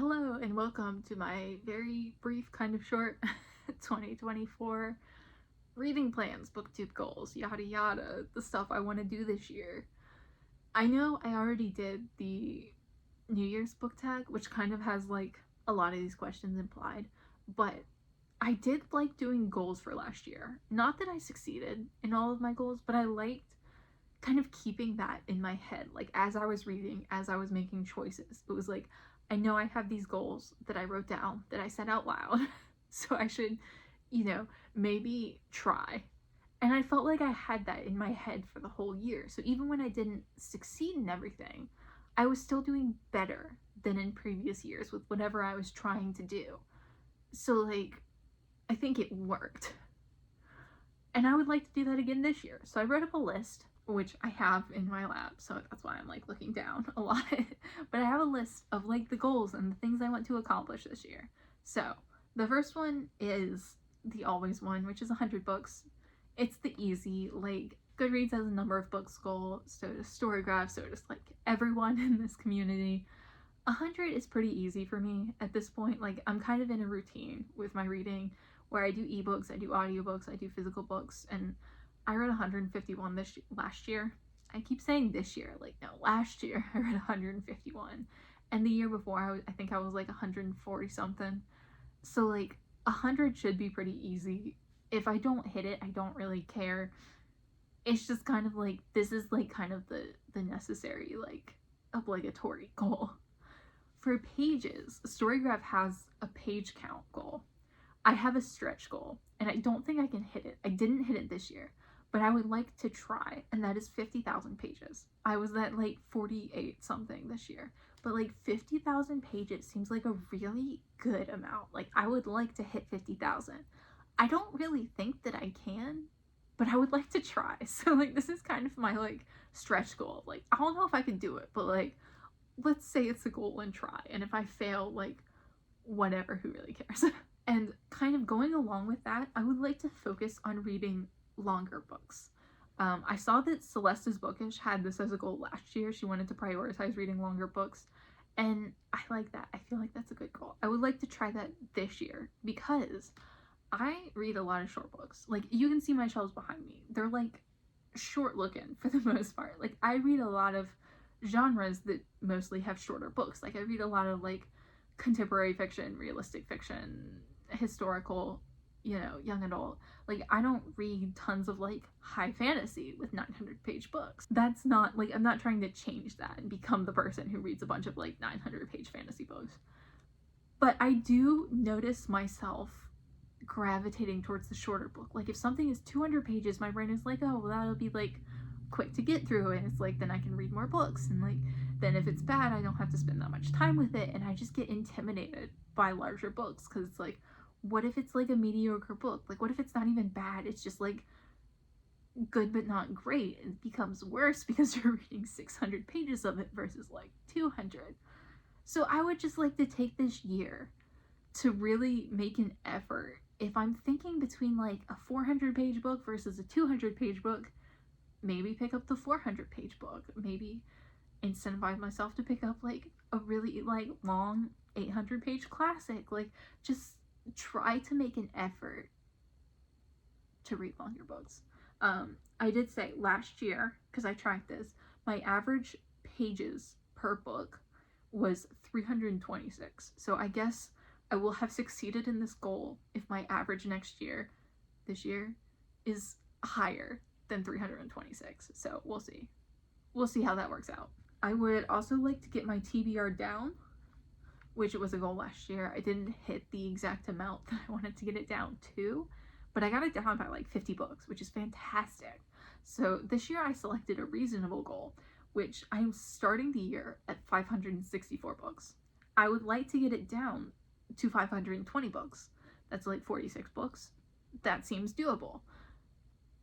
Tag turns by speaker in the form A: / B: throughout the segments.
A: Hello and welcome to my very brief, kind of short 2024 reading plans, booktube goals, yada yada, the stuff I want to do this year. I know I already did the New Year's book tag, which kind of has like a lot of these questions implied, but I did like doing goals for last year. Not that I succeeded in all of my goals, but I liked kind of keeping that in my head, like as I was reading, as I was making choices. It was like, I know I have these goals that I wrote down, that I said out loud, so I should, maybe try. And I felt like I had that in my head for the whole year. So even when I didn't succeed in everything, I was still doing better than in previous years with whatever I was trying to do. So, like, I think it worked. And I would like to do that again this year. So I wrote up a list, which I have in my lab, so that's why I'm like looking down a lot. But I have a list of like the goals and the things I want to accomplish this year. So the first one is the always one, which is 100 books. It's the easy, like Goodreads has a number of books goal, so does Storygraph, so does like everyone in this community. 100 is pretty easy for me at this point. Like, I'm kind of in a routine with my reading where I do ebooks, I do audiobooks, I do physical books, and I read 151 last year. I keep saying this year, like, no, last year I read 151, and the year before I think I was like 140 something. So like 100 should be pretty easy. If I don't hit it, I don't really care. It's just kind of like, this is like kind of the necessary, like, obligatory goal. For pages, Storygraph has a page count goal. I have a stretch goal, and I don't think I can hit it. I didn't hit it this year, but I would like to try, and that is 50,000 pages. I was at like 48 something this year, but like 50,000 pages seems like a really good amount. Like, I would like to hit 50,000. I don't really think that I can, but I would like to try. So like, this is kind of my like stretch goal. Like, I don't know if I can do it, but like, let's say it's a goal and try. And if I fail, like, whatever, who really cares? And kind of going along with that, I would like to focus on reading longer books. I saw that Celeste's Bookish had this as a goal last year. She wanted to prioritize reading longer books, and I like that. I feel like that's a good goal. I would like to try that this year because I read a lot of short books. Like, you can see my shelves behind me. They're like short looking for the most part. Like, I read a lot of genres that mostly have shorter books. Like, I read a lot of like contemporary fiction, realistic fiction, historical, young adult. Like, I don't read tons of like high fantasy with 900-page books. That's not like, I'm not trying to change that and become the person who reads a bunch of like 900-page fantasy books. But I do notice myself gravitating towards the shorter book. Like, if something is 200 pages, my brain is like, oh, well, that'll be like quick to get through, and it's like, then I can read more books, and like, then if it's bad, I don't have to spend that much time with it. And I just get intimidated by larger books because it's like, what if it's like a mediocre book? Like, what if it's not even bad, it's just like good but not great? It becomes worse because you're reading 600 pages of it versus like 200. So I would just like to take this year to really make an effort. If I'm thinking between like a 400-page book versus a 200-page book, maybe pick up the 400-page book. Maybe incentivize myself to pick up like a really like long 800-page classic. Like, just try to make an effort to read longer books. I did say last year, because I tracked this, my average pages per book was 326. So I guess I will have succeeded in this goal if my average this year, is higher than 326. So we'll see. We'll see how that works out. I would also like to get my TBR down, which was a goal last year. I didn't hit the exact amount that I wanted to get it down to, but I got it down by like 50 books, which is fantastic. So this year I selected a reasonable goal, which I'm starting the year at 564 books. I would like to get it down to 520 books. That's like 46 books. That seems doable.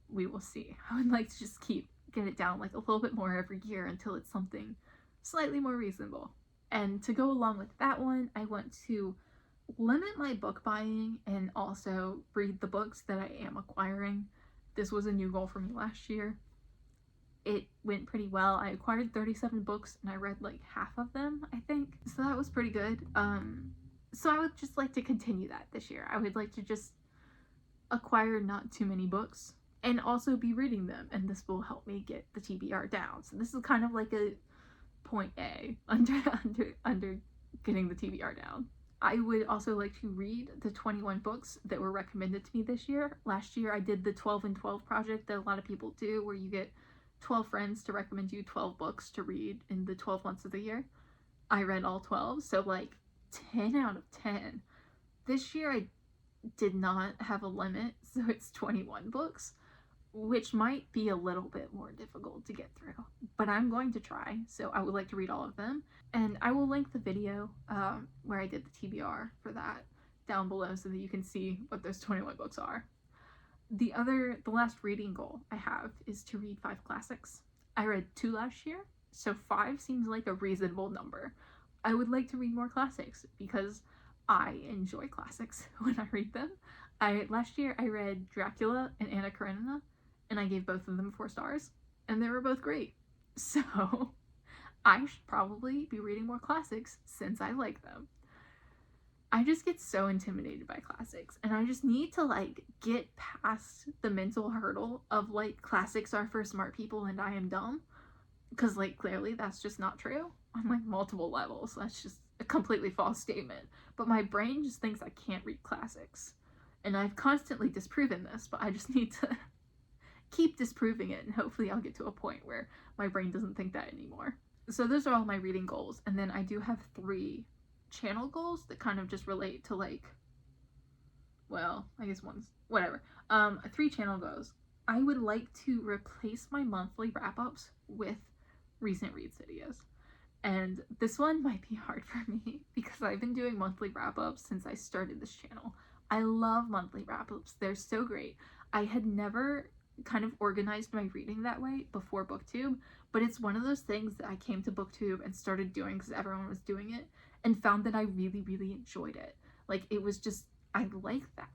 A: We will see. I would like to just get it down like a little bit more every year until it's something slightly more reasonable. And to go along with that one, I want to limit my book buying and also read the books that I am acquiring. This was a new goal for me last year. it went pretty well. I acquired 37 books and I read like half of them, I think. So that was pretty good. So I would just like to continue that this year. I would like to just acquire not too many books and also be reading them, and this will help me get the TBR down. So this is kind of like a point A under getting the TBR down. I would also like to read the 21 books that were recommended to me this year. Last year I did the 12 and 12 project that a lot of people do, where you get 12 friends to recommend you 12 books to read in the 12 months of the year. I read all 12, so like 10 out of 10. This year I did not have a limit, so it's 21 books, which might be a little bit more difficult to get through, but I'm going to try. So I would like to read all of them, and I will link the video where I did the TBR for that down below so that you can see what those 21 books are. The last reading goal I have is to read 5 classics. I read 2 last year, so 5 seems like a reasonable number. I would like to read more classics because I enjoy classics when I read them. Last year I read Dracula and Anna Karenina, and I gave both of them 4 stars, and they were both great. So I should probably be reading more classics since I like them. I just get so intimidated by classics, and I just need to like get past the mental hurdle of like classics are for smart people and I am dumb, because like clearly that's just not true on like multiple levels. That's just a completely false statement, but my brain just thinks I can't read classics, and I've constantly disproven this, but I just need to keep disproving it, and hopefully I'll get to a point where my brain doesn't think that anymore. So those are all my reading goals, and then I do have 3 channel goals that kind of just relate to like, well, I guess one's whatever. 3 channel goals. I would like to replace my monthly wrap-ups with recent reads videos, and this one might be hard for me because I've been doing monthly wrap-ups since I started this channel. I love monthly wrap-ups. They're so great. I had never kind of organized my reading that way before BookTube, but it's one of those things that I came to BookTube and started doing because everyone was doing it, and found that I really, really enjoyed it. Like, it was just, I like that.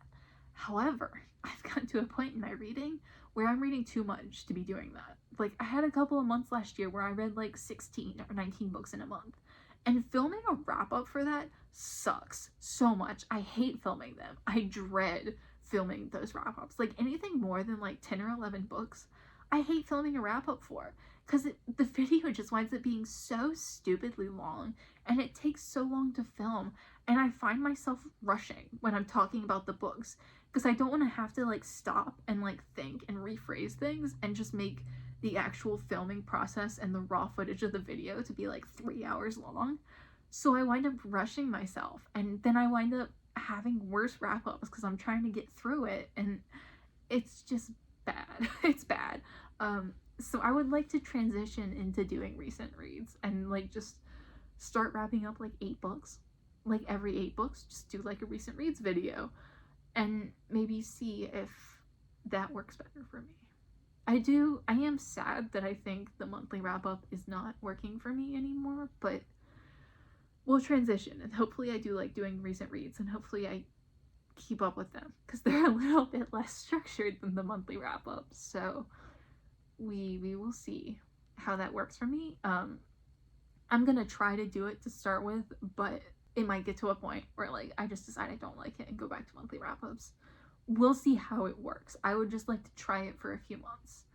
A: However, I've gotten to a point in my reading where I'm reading too much to be doing that. Like, I had a couple of months last year where I read like 16 or 19 books in a month, and filming a wrap-up for that sucks so much. I hate filming them. I dread filming those wrap-ups. Like, anything more than like 10 or 11 books, I hate filming a wrap-up for, because the video just winds up being so stupidly long, and it takes so long to film, and I find myself rushing when I'm talking about the books, because I don't want to have to like stop and like think and rephrase things and just make the actual filming process and the raw footage of the video to be like 3 hours long. So I wind up rushing myself, and then I wind up having worse wrap-ups because I'm trying to get through it, and it's just bad. It's bad. So I would like to transition into doing recent reads and like just start wrapping up like 8 books. Like every 8 books, just do like a recent reads video and maybe see if that works better for me. I am sad that I think the monthly wrap-up is not working for me anymore, but we'll transition, and hopefully I do like doing recent reads, and hopefully I keep up with them because they're a little bit less structured than the monthly wrap-up. So we will see how that works for me. I'm gonna try to do it to start with, but it might get to a point where like I just decide I don't like it and go back to monthly wrap-ups. We'll see how it works. I would just like to try it for a few months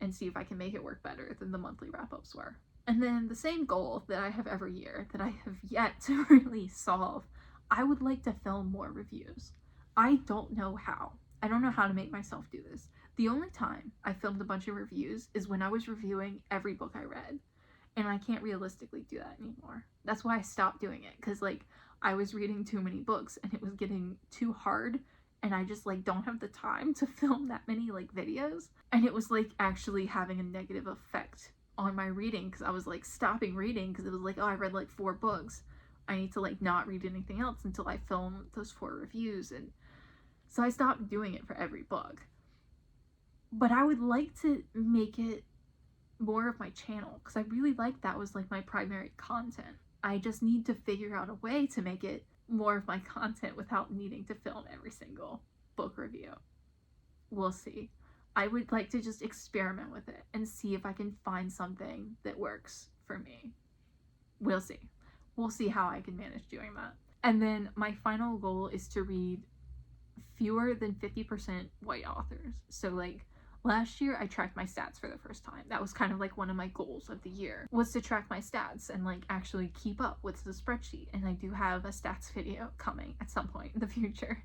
A: and see if I can make it work better than the monthly wrap-ups were. And then the same goal that I have every year that I have yet to really solve, I would like to film more reviews. I don't know how. I don't know how to make myself do this. The only time I filmed a bunch of reviews is when I was reviewing every book I read, and I can't realistically do that anymore. That's why I stopped doing it, because like I was reading too many books and it was getting too hard, and I just like don't have the time to film that many like videos, and it was like actually having a negative effect on my reading because I was like stopping reading because it was like, oh, I read like 4 books, I need to like not read anything else until I film those 4 reviews. And so I stopped doing it for every book. But I would like to make it more of my channel because I really like that was like my primary content. I just need to figure out a way to make it more of my content without needing to film every single book review. We'll see. I would like to just experiment with it and see if I can find something that works for me. We'll see. We'll see how I can manage doing that. And then my final goal is to read fewer than 50% white authors. So like last year I tracked my stats for the first time. That was kind of like one of my goals of the year, was to track my stats and like actually keep up with the spreadsheet. And I do have a stats video coming at some point in the future.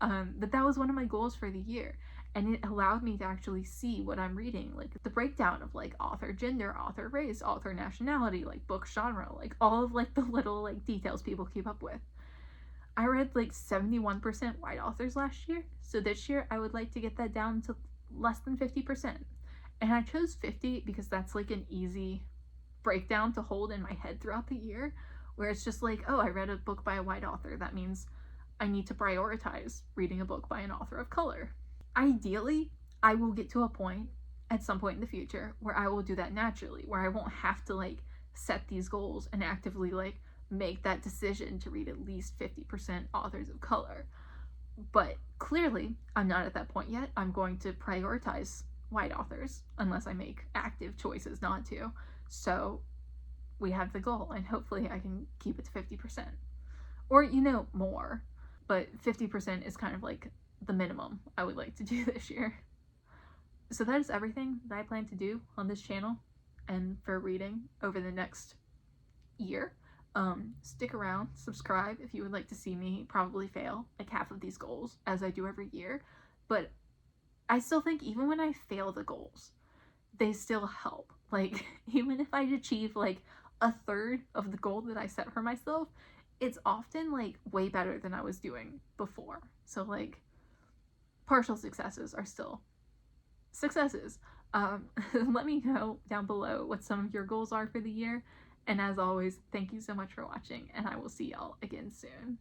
A: But that was one of my goals for the year. And it allowed me to actually see what I'm reading, like the breakdown of like author gender, author race, author nationality, like book genre, like all of like the little like details people keep up with. I read like 71% white authors last year, so this year I would like to get that down to less than 50%. And I chose 50 because that's like an easy breakdown to hold in my head throughout the year, where it's just like, oh, I read a book by a white author. That means I need to prioritize reading a book by an author of color. Ideally, I will get to a point at some point in the future where I will do that naturally, where I won't have to like set these goals and actively like make that decision to read at least 50% authors of color. But clearly, I'm not at that point yet. I'm going to prioritize white authors unless I make active choices not to. So we have the goal, and hopefully I can keep it to 50%. Or, you know, more. But 50% is kind of like the minimum I would like to do this year. So that is everything that I plan to do on this channel and for reading over the next year. Stick around, subscribe if you would like to see me probably fail like half of these goals as I do every year. But I still think even when I fail the goals, they still help. Like even if I achieve like a third of the goal that I set for myself, it's often like way better than I was doing before. So like partial successes are still successes. Let me know down below what some of your goals are for the year. And as always, thank you so much for watching, and I will see y'all again soon.